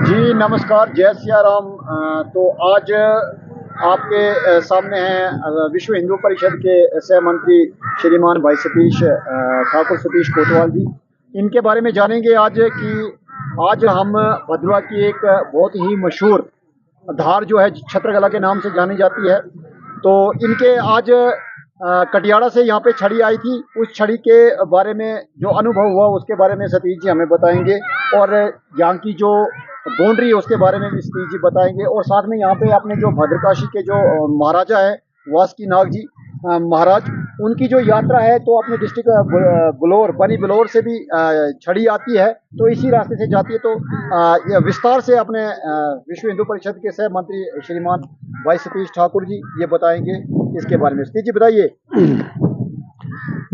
जी नमस्कार, जय सिया राम। तो आज आपके सामने हैं विश्व हिंदू परिषद के सह मंत्री श्रीमान भाई सतीश ठाकुर सतीश कोतवाल जी। इनके बारे में जानेंगे आज कि आज हम भदरवा की एक बहुत ही मशहूर धार जो है छत्रकला के नाम से जानी जाती है। तो इनके आज कटियाड़ा से यहाँ पे छड़ी आई थी। उस छड़ी के बारे में जो अनुभव हुआ उसके बारे में सतीश जी हमें बताएंगे, और यहाँ की जो बाउंड्री है उसके बारे में भी सतीश जी बताएंगे। और साथ में यहाँ पे अपने जो भद्रकाशी के जो महाराजा है वासुकी नाग जी महाराज, उनकी जो यात्रा है तो अपने डिस्ट्रिक्ट बुलोर बनी बुलोर से भी छड़ी आती है, तो इसी रास्ते से जाती है। तो ये विस्तार से अपने विश्व हिंदू परिषद के सह मंत्री श्रीमान भाई सतीश ठाकुर जी ये बताएंगे इसके बारे में। सतीश जी बताइए।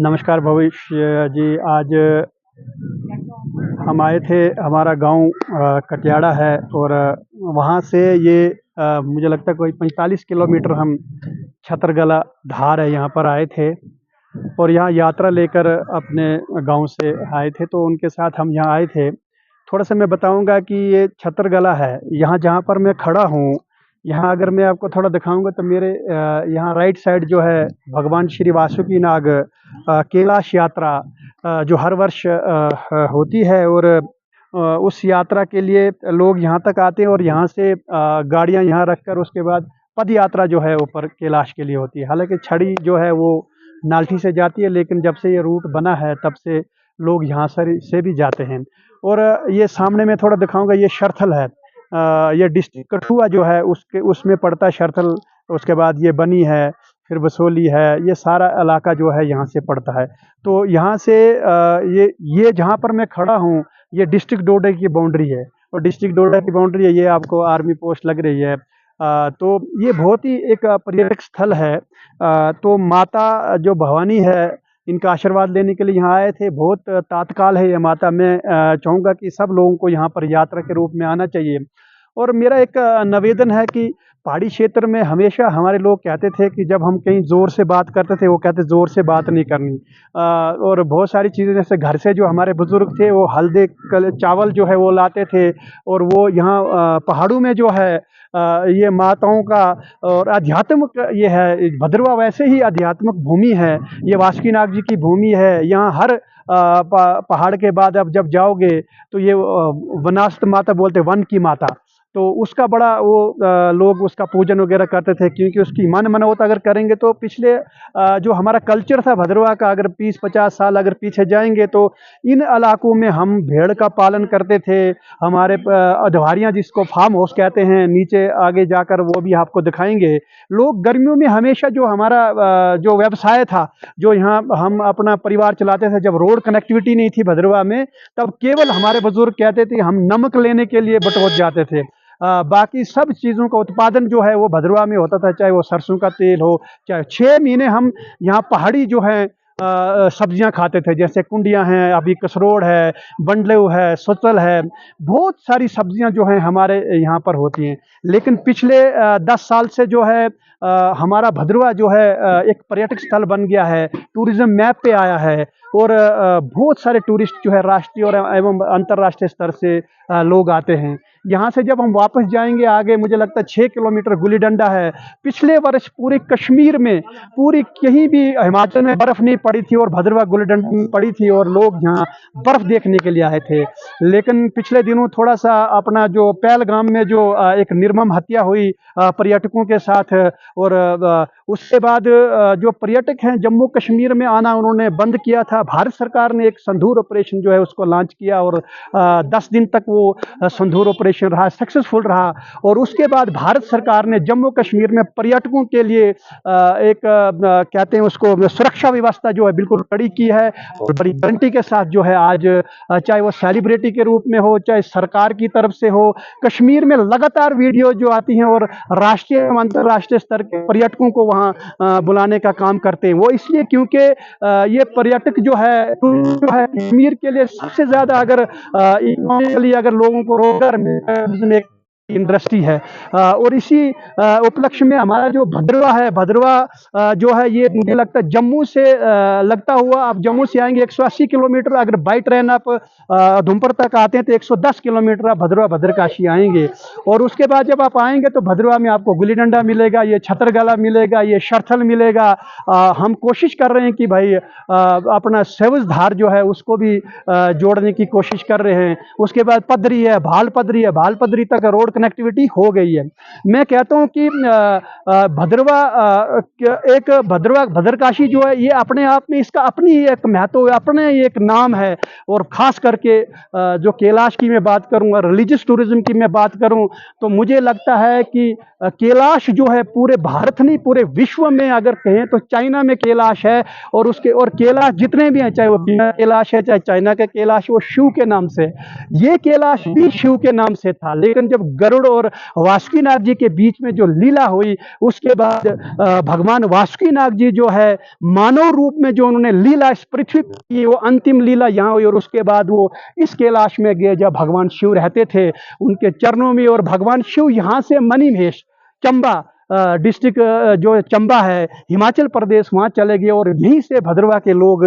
नमस्कार भविष्य जी। आज हम आए थे, हमारा गांव कटियाड़ा है और वहां से ये मुझे लगता है कोई 45 किलोमीटर हम छत्रगला धार है यहाँ पर आए थे और यहाँ यात्रा लेकर अपने गांव से आए थे। तो उनके साथ हम यहाँ आए थे। थोड़ा सा मैं बताऊंगा कि ये छत्रगला है। यहाँ जहाँ पर मैं खड़ा हूँ, यहाँ अगर मैं आपको थोड़ा दिखाऊंगा तो मेरे यहाँ राइट साइड जो है भगवान श्री वासुकी नाग कैलाश यात्रा जो हर वर्ष होती है, और उस यात्रा के लिए लोग यहाँ तक आते हैं और यहाँ से गाड़ियाँ यहाँ रखकर उसके बाद पद यात्रा जो है ऊपर कैलाश के लिए होती है। हालांकि छड़ी जो है वो नाल्ठी से जाती है, लेकिन जब से ये रूट बना है तब से लोग यहाँ से भी जाते हैं। और ये सामने में थोड़ा दिखाऊंगा, ये शरथल है। ये डिस्ट्रिक्ट कठुआ जो है उसके उसमें पड़ता है शरथल। उसके बाद ये बनी है, फिर बसोली है, ये सारा इलाका जो है यहाँ से पड़ता है। तो यहाँ से ये जहाँ पर मैं खड़ा हूँ ये डिस्ट्रिक्ट डोडा की बाउंड्री है, और डिस्ट्रिक्ट डोडा की बाउंड्री है, ये आपको आर्मी पोस्ट लग रही है। तो ये बहुत ही एक पर्यटक स्थल है। तो माता जो भवानी है, इनका आशीर्वाद लेने के लिए यहाँ आए थे। बहुत तात्काल है ये माता। मैं चाहूँगा कि सब लोगों को यहाँ पर यात्रा के रूप में आना चाहिए। और मेरा एक निवेदन है कि पहाड़ी क्षेत्र में हमेशा हमारे लोग कहते थे कि जब हम कहीं ज़ोर से बात करते थे, वो कहते ज़ोर से बात नहीं करनी। और बहुत सारी चीज़ें, जैसे घर से जो हमारे बुज़ुर्ग थे वो हल्दी चावल जो है वो लाते थे, और वो यहाँ पहाड़ों में जो है ये माताओं का और आध्यात्मिक ये है। भद्रवा वैसे ही आध्यात्मिक भूमि है, ये वासुकी नाग जी की भूमि है। यहाँ हर पहाड़ के बाद अब जब जाओगे तो ये वनास्त माता बोलते, वन की माता। तो उसका बड़ा वो लोग उसका पूजन वगैरह करते थे, क्योंकि उसकी मन मनौत अगर करेंगे तो पिछले जो हमारा कल्चर था भद्रवा का, अगर 20-50 साल अगर पीछे जाएंगे तो इन इलाकों में हम भेड़ का पालन करते थे। हमारे अधवारियाँ जिसको फार्म हाउस कहते हैं, नीचे आगे जाकर वो भी आपको दिखाएंगे। लोग गर्मियों में हमेशा जो हमारा जो व्यवसाय था, जो यहाँ हम अपना परिवार चलाते थे, जब रोड कनेक्टिविटी नहीं थी भद्रवा में, तब केवल हमारे बुजुर्ग कहते थे हम नमक लेने के लिए बटोत जाते थे। बाकी सब चीज़ों का उत्पादन जो है वो भद्रवा में होता था, चाहे वो सरसों का तेल हो, चाहे 6 महीने हम यहाँ पहाड़ी जो है सब्जियां खाते थे। जैसे कुंडियां हैं, अभी कसरोड़ है, बंडलेव है, सुतल है, बहुत सारी सब्जियां जो हैं हमारे यहाँ पर होती हैं। लेकिन पिछले 10 साल से जो है हमारा भद्रवा जो है एक पर्यटक स्थल बन गया है, टूरिज्म मैप पे आया है। और बहुत सारे टूरिस्ट जो है राष्ट्रीय और एवं अंतर्राष्ट्रीय स्तर से लोग आते हैं। यहाँ से जब हम वापस जाएंगे आगे, मुझे लगता है 6 किलोमीटर गुल्ली डंडा है। पिछले वर्ष पूरे कश्मीर में, पूरी कहीं भी हिमाचल में बर्फ नहीं पड़ी थी और भद्रवा गुल्ली डंडा में पड़ी थी, और लोग यहाँ बर्फ देखने के लिए आए थे। लेकिन पिछले दिनों थोड़ा सा अपना जो पहलगाम में जो एक निर्मम हत्या हुई पर्यटकों के साथ, और उसके बाद जो पर्यटक हैं जम्मू कश्मीर में आना उन्होंने बंद किया था। भारत सरकार ने एक संदूर ऑपरेशन जो है उसको लॉन्च किया, और 10 दिन तक वो संदूर ऑपरेशन रहा, सक्सेसफुल रहा। और उसके बाद भारत सरकार ने जम्मू कश्मीर में पर्यटकों के लिए एक कहते हैं उसको सुरक्षा व्यवस्था जो है बिल्कुल कड़ी की है, और बड़ी गारंटी के साथ जो है आज चाहे वो सेलिब्रिटी के रूप में हो, चाहे सरकार की तरफ से हो, कश्मीर में लगातार वीडियो जो आती हैं और राष्ट्रीय एवं अंतर्राष्ट्रीय स्तर के पर्यटकों को वहाँ बुलाने का काम करते हैं। वो इसलिए क्योंकि ये पर्यटक जो है कश्मीर के लिए सबसे ज़्यादा, अगर इकोनॉमिकली अगर लोगों को रोजगार इंडस्ट्री है। और इसी उपलक्ष्य में हमारा जो भद्रवा है, भद्रवा जो है ये मुझे लगता है जम्मू से लगता हुआ, आप जम्मू से आएंगे 180 किलोमीटर, अगर बाई ट्रेन आप धुमपुर तक आते हैं तो 110 किलोमीटर आप भद्रवा भद्रकाशी आएंगे। और उसके बाद जब आप आएंगे तो भद्रवा में आपको गुल्ली डंडा मिलेगा, ये छतरगला मिलेगा, ये शरथल मिलेगा। हम कोशिश कर रहे हैं कि भाई अपना सेवज धार जो है उसको भी जोड़ने की कोशिश कर रहे हैं। उसके बाद पदरी है, भाल पदरी है, भाल पदरी तक रोड कनेक्टिविटी हो गई है। मैं कहता हूं कि भद्रवा एक भद्रवा भद्रकाशी जो है ये अपने आप में इसका अपनी एक महत्व है, अपने एक नाम है। और खास करके जो कैलाश की मैं बात करूंगा, रिलीजियस टूरिज्म की मैं बात करूं, तो मुझे लगता है कि कैलाश जो है पूरे भारत नहीं पूरे विश्व में अगर कहें तो चाइना में कैलाश है। और कैलाश जितने भी हैं, चाहे वो बिना कैलाश है, चाहे चाइना का कैलाश, वो शिव के नाम से, ये कैलाश भी शिव के नाम से था। लेकिन जब गरुड़ और वासुकीनाग जी के बीच में जो लीला हुई, उसके बाद भगवान वासुकीनाग जी जो है मानव रूप में जो उन्होंने लीला इस पृथ्वी पर की, वो अंतिम लीला यहाँ हुई। और उसके बाद वो इस कैलाश में गए जब भगवान शिव रहते थे उनके चरणों में। और भगवान शिव यहाँ से मणिमहेश चंबा डिस्ट्रिक्ट जो चंबा है हिमाचल प्रदेश, वहाँ चले गए। और यहीं से भद्रवा के लोग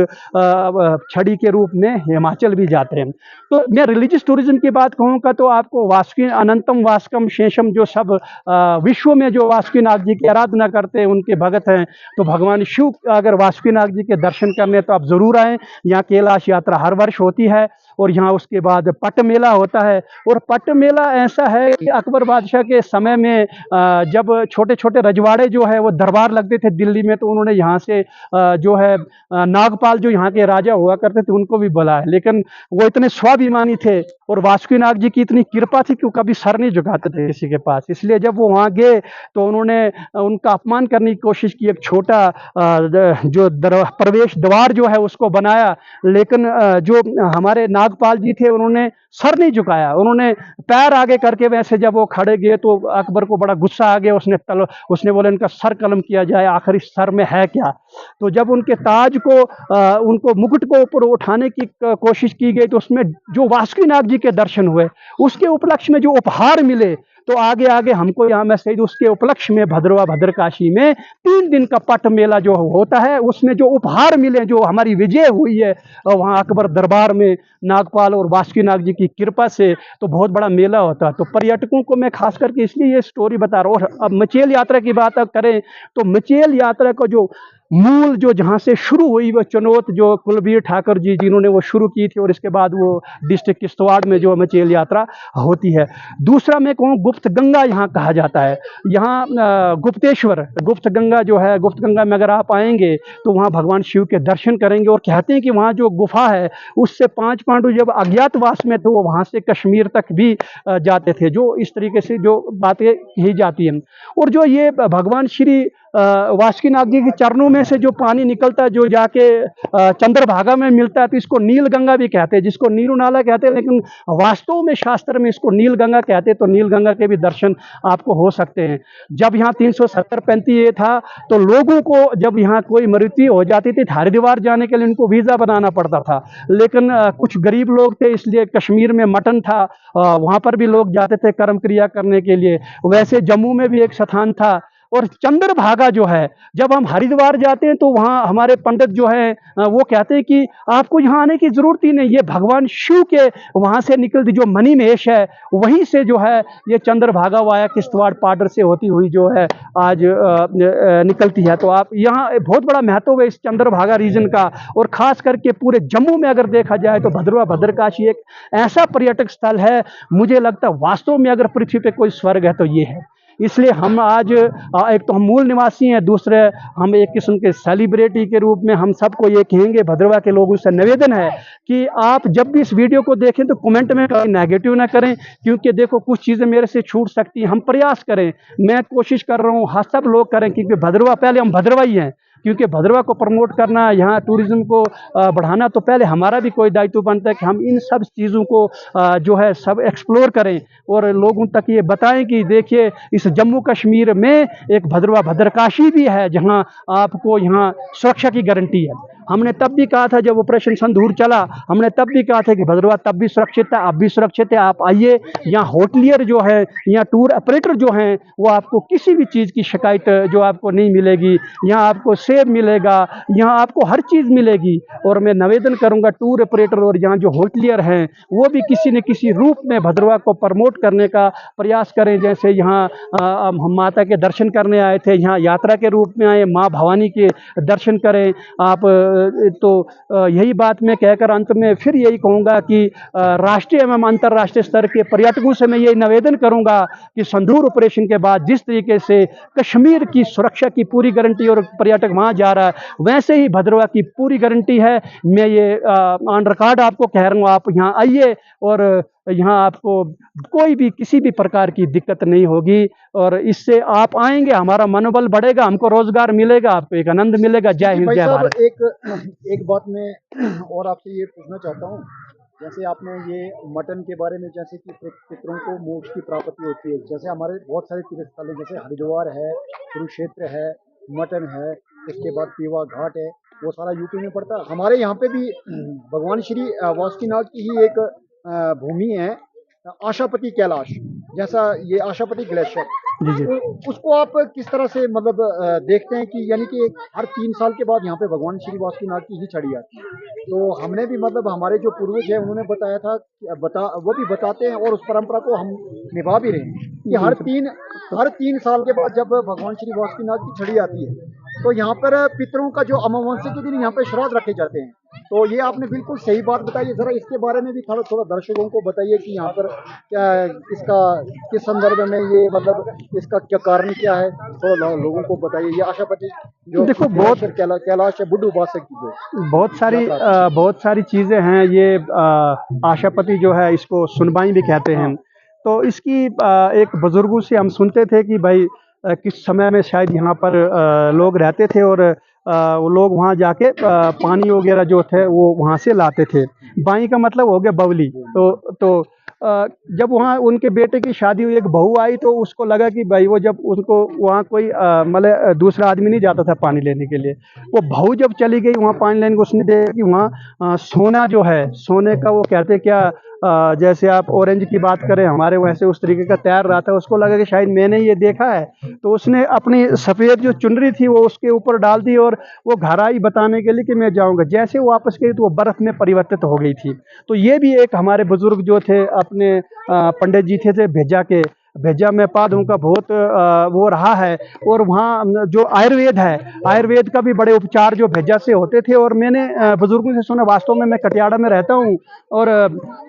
छड़ी के रूप में हिमाचल भी जाते हैं। तो मैं रिलीजियस टूरिज्म की बात कहूँगा तो आपको वासुकी अनंतम वासकम शेषम जो सब विश्व में जो वासुकीनाग जी की आराधना करते हैं, उनके भगत हैं, तो भगवान शिव अगर वासुकीनाग जी के दर्शन करने तो आप जरूर आएँ। यहाँ कैलाश यात्रा हर वर्ष होती है। और यहाँ उसके बाद पट मेला होता है। और पट मेला ऐसा है कि अकबर बादशाह के समय में जब छोटे छोटे रजवाड़े जो है वो दरबार लगते थे दिल्ली में, तो उन्होंने यहाँ से जो है नागपाल जो यहाँ के राजा हुआ करते थे उनको भी बुलाया। लेकिन वो इतने स्वाभिमानी थे और वासुकीनाग जी की इतनी कृपा थी कि वो कभी सर नहीं झुकाते थे किसी के पास। इसलिए जब वो वहाँ गए तो उन्होंने उनका अपमान करने की कोशिश की, एक छोटा जो प्रवेश द्वार जो है उसको बनाया। लेकिन जो हमारे नागपाल जी थे उन्होंने सर नहीं झुकाया, उन्होंने पैर आगे करके वैसे जब वो खड़े गए तो अकबर को बड़ा गुस्सा आ गया। उसने बोला इनका सर कलम किया जाए, आखिर इस सर में है क्या। तो जब उनके ताज को उनको मुकुट को ऊपर उठाने की कोशिश की गई तो उसमें जो वासुकीनाग जी के दर्शन हुए, उसके उपलक्ष्य में जो उपहार मिले, तो आगे आगे हमको यहाँ मैसेज उसके उपलक्ष्य में भद्रवा भद्रकाशी में 3 दिन का पट मेला जो होता है, उसमें जो उपहार मिले, जो हमारी विजय हुई है वहाँ अकबर दरबार में नागपाल और वासुकीनाग जी की कृपा से, तो बहुत बड़ा मेला होता है। तो पर्यटकों को मैं खास करके इसलिए ये स्टोरी बता रहा हूँ। और अब मचेल यात्रा की बात अब करें तो मचेल यात्रा को जो मूल जो जहाँ से शुरू हुई वो चनोत जो कुलबीर ठाकुर जी जिन्होंने वो शुरू की थी, और इसके बाद वो डिस्ट्रिक्ट किश्तवाड़ में जो मचेल यात्रा होती है। दूसरा मैं कहूँ गुप्त गंगा यहाँ कहा जाता है। यहाँ गुप्तेश्वर गुप्त गंगा जो है, गुप्त गंगा में अगर आप आएंगे तो वहाँ भगवान शिव के दर्शन करेंगे। और कहते हैं कि वहाँ जो गुफा है उससे 5 पांडु जब अज्ञातवास में थे वो वहाँ से कश्मीर तक भी जाते थे, जो इस तरीके से जो बातें कही जाती हैं। और जो ये भगवान श्री वासुकीनाग जी के चरणों में से जो पानी निकलता है जो जाके चंद्रभागा में मिलता है, तो इसको नील गंगा भी कहते हैं, जिसको नीरू नाला कहते हैं, लेकिन वास्तव में शास्त्र में इसको नील गंगा कहते हैं। तो नील गंगा के भी दर्शन आपको हो सकते हैं। जब यहाँ 370-35 ये था तो लोगों को जब यहाँ कोई मृत्यु हो जाती थी हरिद्वार जाने के लिए उनको वीज़ा बनाना पड़ता था। लेकिन कुछ गरीब लोग थे, इसलिए कश्मीर में मटन था, वहाँ पर भी लोग जाते थे कर्म क्रिया करने के लिए। वैसे जम्मू में भी एक स्थान था। और चंद्रभागा जो है, जब हम हरिद्वार जाते हैं तो वहाँ हमारे पंडित जो हैं वो कहते हैं कि आपको यहाँ आने की ज़रूरत ही नहीं, ये भगवान शिव के वहाँ से निकलती जो मणिमहेश है वहीं से जो है ये चंद्रभागा वाया किश्तवाड़ पाडर से होती हुई जो है आज निकलती है। तो आप यहाँ बहुत बड़ा महत्व है इस चंद्रभागा रीजन का। और ख़ास करके पूरे जम्मू में अगर देखा जाए तो भद्रवा भद्रकाशी एक ऐसा पर्यटक स्थल है, मुझे लगता है वास्तव में अगर पृथ्वी पे कोई स्वर्ग है तो ये है। इसलिए हम आज एक तो हम मूल निवासी हैं, दूसरे हम एक किस्म के सेलिब्रिटी के रूप में हम सबको ये कहेंगे, भद्रवा के लोगों से निवेदन है कि आप जब भी इस वीडियो को देखें तो कमेंट में कहीं नेगेटिव ना करें, क्योंकि देखो कुछ चीज़ें मेरे से छूट सकती हैं। हम प्रयास करें, मैं कोशिश कर रहा हूँ, हाँ सब लोग करें, क्योंकि भद्रवा पहले हम भद्रवा ही हैं, क्योंकि भद्रवा को प्रमोट करना, यहाँ टूरिज्म को बढ़ाना, तो पहले हमारा भी कोई दायित्व बनता है कि हम इन सब चीज़ों को जो है सब एक्सप्लोर करें और लोगों तक ये बताएं कि देखिए इस जम्मू कश्मीर में एक भद्रवा भद्रकाशी भी है जहाँ आपको यहाँ सुरक्षा की गारंटी है। हमने तब भी कहा था जब ऑपरेशन संदूर चला, हमने तब भी कहा था कि भद्रवाह तब भी सुरक्षित है, अब भी सुरक्षित है। आप आइए, यहाँ होटलियर जो है, यहाँ टूर ऑपरेटर जो हैं, वो आपको किसी भी चीज़ की शिकायत जो आपको नहीं मिलेगी। यहाँ आपको सेब मिलेगा, यहाँ आपको हर चीज़ मिलेगी। और मैं निवेदन करूँगा टूर ऑपरेटर और यहाँ जो होटलियर हैं, वो भी किसी न किसी रूप में भद्रवाह को प्रमोट करने का प्रयास करें। जैसे यहाँ हम माता के दर्शन करने आए थे, यहाँ यात्रा के रूप में आए, माँ भवानी के दर्शन करें आप। यही बात मैं कहकर अंत में फिर यही कहूँगा कि राष्ट्रीय एवं अंतर्राष्ट्रीय स्तर के पर्यटकों से मैं ये निवेदन करूँगा कि संदूर ऑपरेशन के बाद जिस तरीके से कश्मीर की सुरक्षा की पूरी गारंटी और पर्यटक वहाँ जा रहा है, वैसे ही भद्रवाह की पूरी गारंटी है। मैं ये ऑन रिकॉर्ड आपको कह रहा हूँ, आप यहाँ आइए और यहाँ आपको कोई भी किसी भी प्रकार की दिक्कत नहीं होगी। और इससे आप आएंगे, हमारा मनोबल बढ़ेगा, हमको रोजगार मिलेगा, आपको एक आनंद मिलेगा। जय जी हिंद, भाई जय साहब, भारत। एक बात मैं और आपसे ये पूछना चाहता हूँ। जैसे आपने ये मटन के बारे में, जैसे कि पितरों को मोक्ष की प्राप्ति होती है, जैसे हमारे बहुत सारे तीर्थ स्थल है, जैसे हरिद्वार है, कुरुक्षेत्र है, मटन है, उसके बाद पीवा घाट है, वो सारा यूपी में पड़ता है। हमारे यहाँ पे भी भगवान श्री वासुकीनाथ की ही एक भूमि है, आशापति कैलाश, जैसा ये आशापति ग्लेशियर। जी जी। तो उसको आप किस तरह से मतलब देखते हैं कि यानी कि हर 3 साल के बाद यहाँ पे भगवान श्री वासुकीनाथ की ही छड़ी आती है। तो हमने भी मतलब हमारे जो पूर्वज है उन्होंने बताया था वो भी बताते हैं और उस परंपरा को हम निभा भी रहे हैं कि हर तीन साल के बाद जब भगवान श्री वासुकीनाथ की छड़ी आती है तो यहाँ पर पितरों का जो अमावस्या के दिन यहाँ पे श्राद्ध रखे जाते हैं। तो ये आपने बिल्कुल सही बात बताई है। जरा इसके बारे में भी थोड़ा थोड़ा दर्शकों को बताइए कि यहाँ पर क्या इसका किस संदर्भ में ये मतलब इसका क्या कारण क्या है, थोड़ा लोगों को बताइए। ये आशापति जो देखो, बहुत कैलाश है बुड्ढू उपासक की जो बहुत सारी चीज़ें हैं। ये आशापति जो है, इसको सुनबाई भी कहते हैं। हाँ तो इसकी एक बुजुर्गों से हम सुनते थे कि भाई किस समय में शायद यहाँ पर लोग रहते थे और वो लोग वहाँ जाके पानी वगैरह जो थे वो वहाँ से लाते थे। बाई का मतलब हो गया बवली। तो जब वहाँ उनके बेटे की शादी हुई, एक बहू आई, तो उसको लगा कि भाई वो जब उनको वहाँ कोई मतलब दूसरा आदमी नहीं जाता था पानी लेने के लिए। वो बहू जब चली गई वहाँ पानी लेने को, उसने देखा कि वहाँ सोना जो है, सोने का वो कहते क्या, जैसे आप ऑरेंज की बात करें हमारे वैसे उस तरीके का तैयार रहा था। उसको लगा कि शायद मैंने ये देखा है, तो उसने अपनी सफ़ेद जो चुनरी थी वो उसके ऊपर डाल दी और वो घर आई बताने के लिए कि मैं जाऊंगा। जैसे वो वापस गई तो वो बर्फ़ में परिवर्तित हो गई थी। तो ये भी एक हमारे बुजुर्ग जो थे अपने पंडित जी थे भेजा में पाद उनका बहुत वो रहा है। और वहाँ जो आयुर्वेद का भी बड़े उपचार जो भेजा से होते थे। और मैंने बुजुर्गों से सुना, वास्तव में मैं कटियाड़ा में रहता हूँ और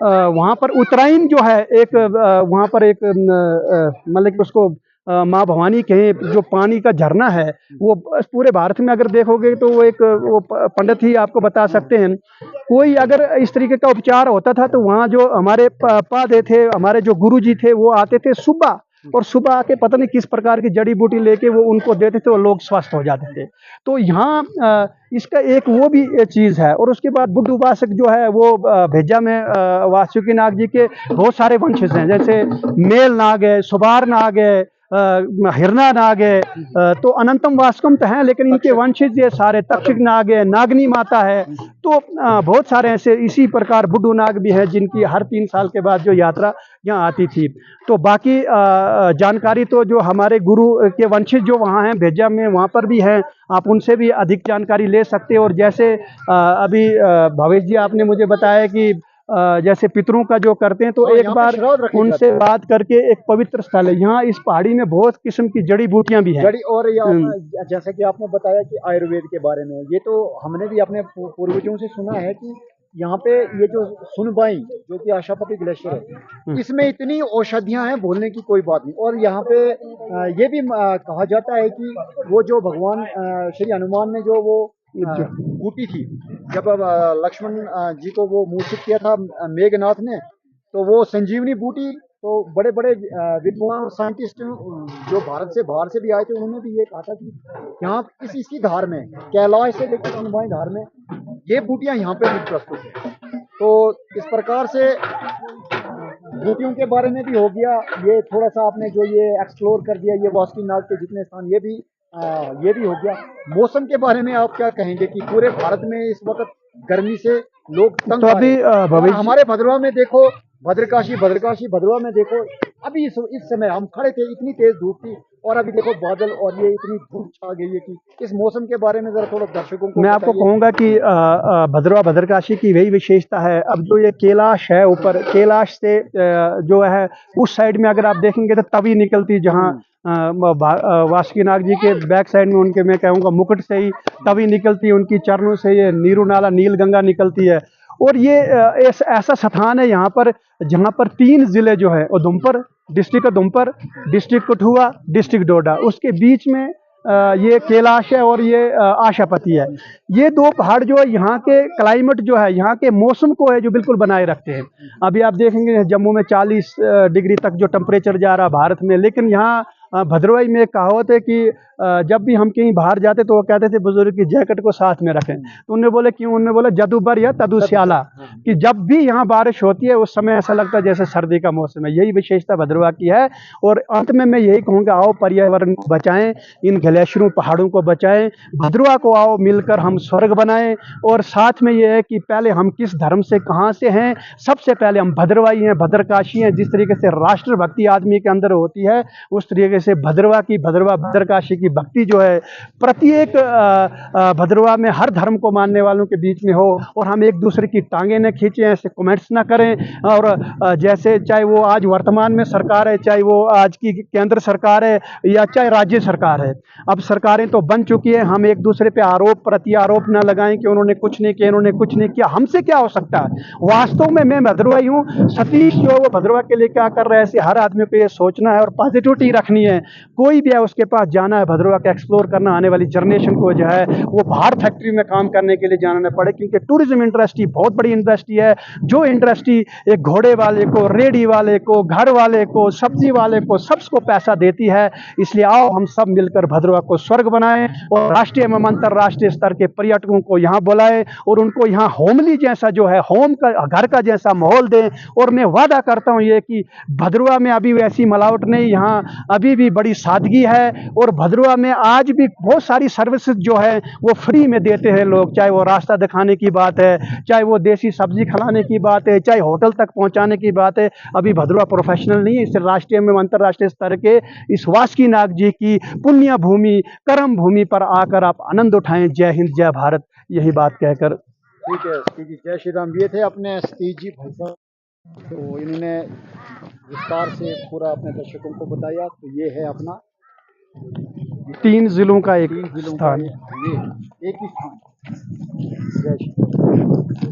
वहाँ पर उत्तरायण जो है एक वहाँ पर एक मतलब कि उसको माँ भवानी के जो पानी का झरना है, वो पूरे भारत में अगर देखोगे तो वो एक वो पंडित ही आपको बता सकते हैं। कोई अगर इस तरीके का उपचार होता था तो वहाँ जो हमारे पादे थे, हमारे जो गुरुजी थे, वो आते थे सुबह, और सुबह आके पता नहीं किस प्रकार की जड़ी बूटी लेके वो उनको देते थे और लोग स्वस्थ हो जाते थे। तो यहाँ इसका एक वो भी चीज़ है। और उसके बाद बुड्ढू उपासक जो है वो भेजा में वासुकी नाग जी के बहुत सारे वंशज हैं, जैसे मेल नाग है, सुबार नाग है, हिरना नाग है, तो अनंतम वास्कम तो हैं, लेकिन इनके वंशज ये सारे तक्षक नाग है, नागनी माता है। तो बहुत सारे ऐसे इसी प्रकार बुड्ढू नाग भी हैं जिनकी हर 3 साल के बाद जो यात्रा यहाँ आती थी। तो बाकी जानकारी तो जो हमारे गुरु के वंशज जो वहाँ हैं भेजा में, वहाँ पर भी हैं, आप उनसे भी अधिक जानकारी ले सकते हैं। और जैसे अभी भवेश जी आपने मुझे बताया कि जैसे पितरों का जो करते हैं, तो हाँ, एक यहाँ पे बार श्राद्ध रखे जाते उनसे हैं। बात करके, एक पवित्र स्थल है यहाँ इस पहाड़ी में, बहुत किस्म की जड़ी बूटियां भी हैं। जड़ी और ये जैसा कि आपने बताया कि आयुर्वेद के बारे में, ये तो हमने भी अपने पूर्वजों से सुना है कि यहाँ पे ये जो सुनबाई जो कि आशापति ग्लेशियर है, इसमें इतनी औषधियां हैं बोलने की कोई बात नहीं। और यहाँ पे ये भी कहा जाता है कि वो जो भगवान श्री हनुमान ने जो वो बूटी थी, जब लक्ष्मण जी को वो मूर्छित किया था मेघनाथ ने, तो वो संजीवनी बूटी, तो बड़े बड़े विद्वान और साइंटिस्ट जो भारत से बाहर से भी आए थे, उन्होंने भी ये कहा था कि यहाँ इसी धार में, कैलाश से लेकर सुनवाई धार में, ये बूटियां यहाँ पे भी प्रस्तुत है। तो इस प्रकार से बूटियों के बारे में भी हो गया। ये थोड़ा सा आपने जो ये एक्सप्लोर कर दिया, ये वासुकी नाग के जितने स्थान, ये भी ये भी हो गया। मौसम के बारे में आप क्या कहेंगे कि पूरे भारत में इस वक्त गर्मी से लोग तंग तो आ रहे अभी हैं और भविष्य हमारे भद्रवा में देखो, भद्रकाशी भद्रवा में देखो, अभी इस समय हम खड़े थे, इतनी तेज धूप थी और अभी देखो बादल और ये इतनी धूप छा गई है कि इस मौसम के बारे में जरा थोड़ा दर्शकों को मैं आपको बताइए। कहूँगा कि भद्रवा भद्रकाशी की वही विशेषता है। अब जो ये कैलाश है ऊपर, कैलाश से जो है उस साइड में अगर आप देखेंगे तो तवी निकलती, जहाँ वासुकीनाग जी के बैक साइड में उनके, मैं कहूँगा मुकुट से ही तवी निकलती है, उनकी चरणों से ये नीरू नाला नील गंगा निकलती है। और ये ऐसा स्थान है यहाँ पर जहाँ पर 3 ज़िले जो है, उधमपुर, डिस्ट्रिक्ट कठुआ, डिस्ट्रिक्ट डोडा, उसके बीच में ये कैलाश है और ये आशापति है। ये 2 पहाड़ जो है यहाँ के क्लाइमेट जो है, यहाँ के मौसम को है जो बिल्कुल बनाए रखते हैं। अभी आप देखेंगे जम्मू में 40 डिग्री तक जो टेम्परेचर जा रहा है भारत में, लेकिन यहाँ भदरवाई में एक कहावत है कि जब भी हम कहीं बाहर जाते तो वो कहते थे बुजुर्ग की जैकेट को साथ में रखें। तो उन्होंने बोले क्यों? उन्होंने बोला जदू बर या तदु स्याला, कि जब भी यहाँ बारिश होती है उस समय ऐसा लगता है जैसे सर्दी का मौसम है। यही विशेषता भद्रवा की है। और अंत में मैं यही कहूँगा, आओ पर्यावरण को बचाएं, इन ग्लेशियरों पहाड़ों को बचाएं, भद्रवा को आओ मिलकर हम स्वर्ग बनाएं। और साथ में ये है कि पहले हम किस धर्म से कहाँ से हैं, सबसे पहले हम भद्रवाई हैं, भद्रकाशी हैं। जिस तरीके से राष्ट्रभक्ति आदमी के अंदर होती है, उस तरीके से भद्रवा भद्रकाशी की भक्ति जो है प्रत्येक भद्रवा में हर धर्म को मानने वालों के बीच में हो। और हम एक दूसरे की टांगें न खींचें, ऐसे कमेंट्स ना करें। और जैसे चाहे वो आज वर्तमान में सरकार है, चाहे वो आज की केंद्र सरकार है या चाहे राज्य सरकार है, अब सरकारें तो बन चुकी है। हम एक दूसरे पे आरोप प्रति आरोप ना लगाएं कि उन्होंने कुछ नहीं किया, इन्होंने कुछ नहीं किया। हमसे क्या हो सकता है? वास्तव में मैं भद्रवाई हूँ, सतीश जो है वो भद्रवा के लिए क्या कर रहा है, ऐसे हर आदमी को ये सोचना है और पॉजिटिविटी रखनी है। कोई भी है उसके पास जाना है भद्रवा का एक्सप्लोर करना, आने वाली जनरेशन को जो है वो बाहर फैक्ट्री में काम करने के लिए जाना न पड़े, क्योंकि टूरिज्म इंडस्ट्री बहुत बड़ी इंडस्ट्री है। जो इंडस्ट्री एक घोड़े वाले को, रेडी वाले को, घर वाले को, सब्जी वाले को, सबको पैसा देती है। इसलिए आओ हम सब मिलकर भद्रवा को स्वर्ग बनाएं और राष्ट्रीय एवं अंतर्राष्ट्रीय स्तर के पर्यटकों को यहाँ बुलाएं और उनको यहाँ होमली जैसा जो है, होम का घर का जैसा माहौल दें। और मैं वादा करता हूँ ये कि भद्रवा में अभी वैसी मिलावट नहीं, यहाँ अभी भी बड़ी सादगी है। और भद्रवा में आज भी बहुत सारी सर्विसेज जो है वो फ्री में देते हैं लोग, चाहे वो रास्ता दिखाने की बात है, चाहे वो देसी सब्जी खिलाने की बात है, चाहे होटल तक पहुंचाने की बात है। अभी भद्रवा प्रोफेशनल नहीं है, इसे राष्ट्रीय एवं अंतर्राष्ट्रीय स्तर के इस वासुकीनाग जी की पुण्य भूमि, कर्म भूमि पर आकर आप आनंद उठाएं। जय हिंद, जय भारत, यही बात कहकर। ठीक है सतीश जी, जय श्री राम। ये थे अपने सतीश जी भाई साहब, तो इन्होंने विस्तार से पूरा अपने दर्शकों को बताया। तो ये है अपना 3 जिलों का एक 3 जिलों का स्थान। ये एक ही स्थान। जय श्री राम।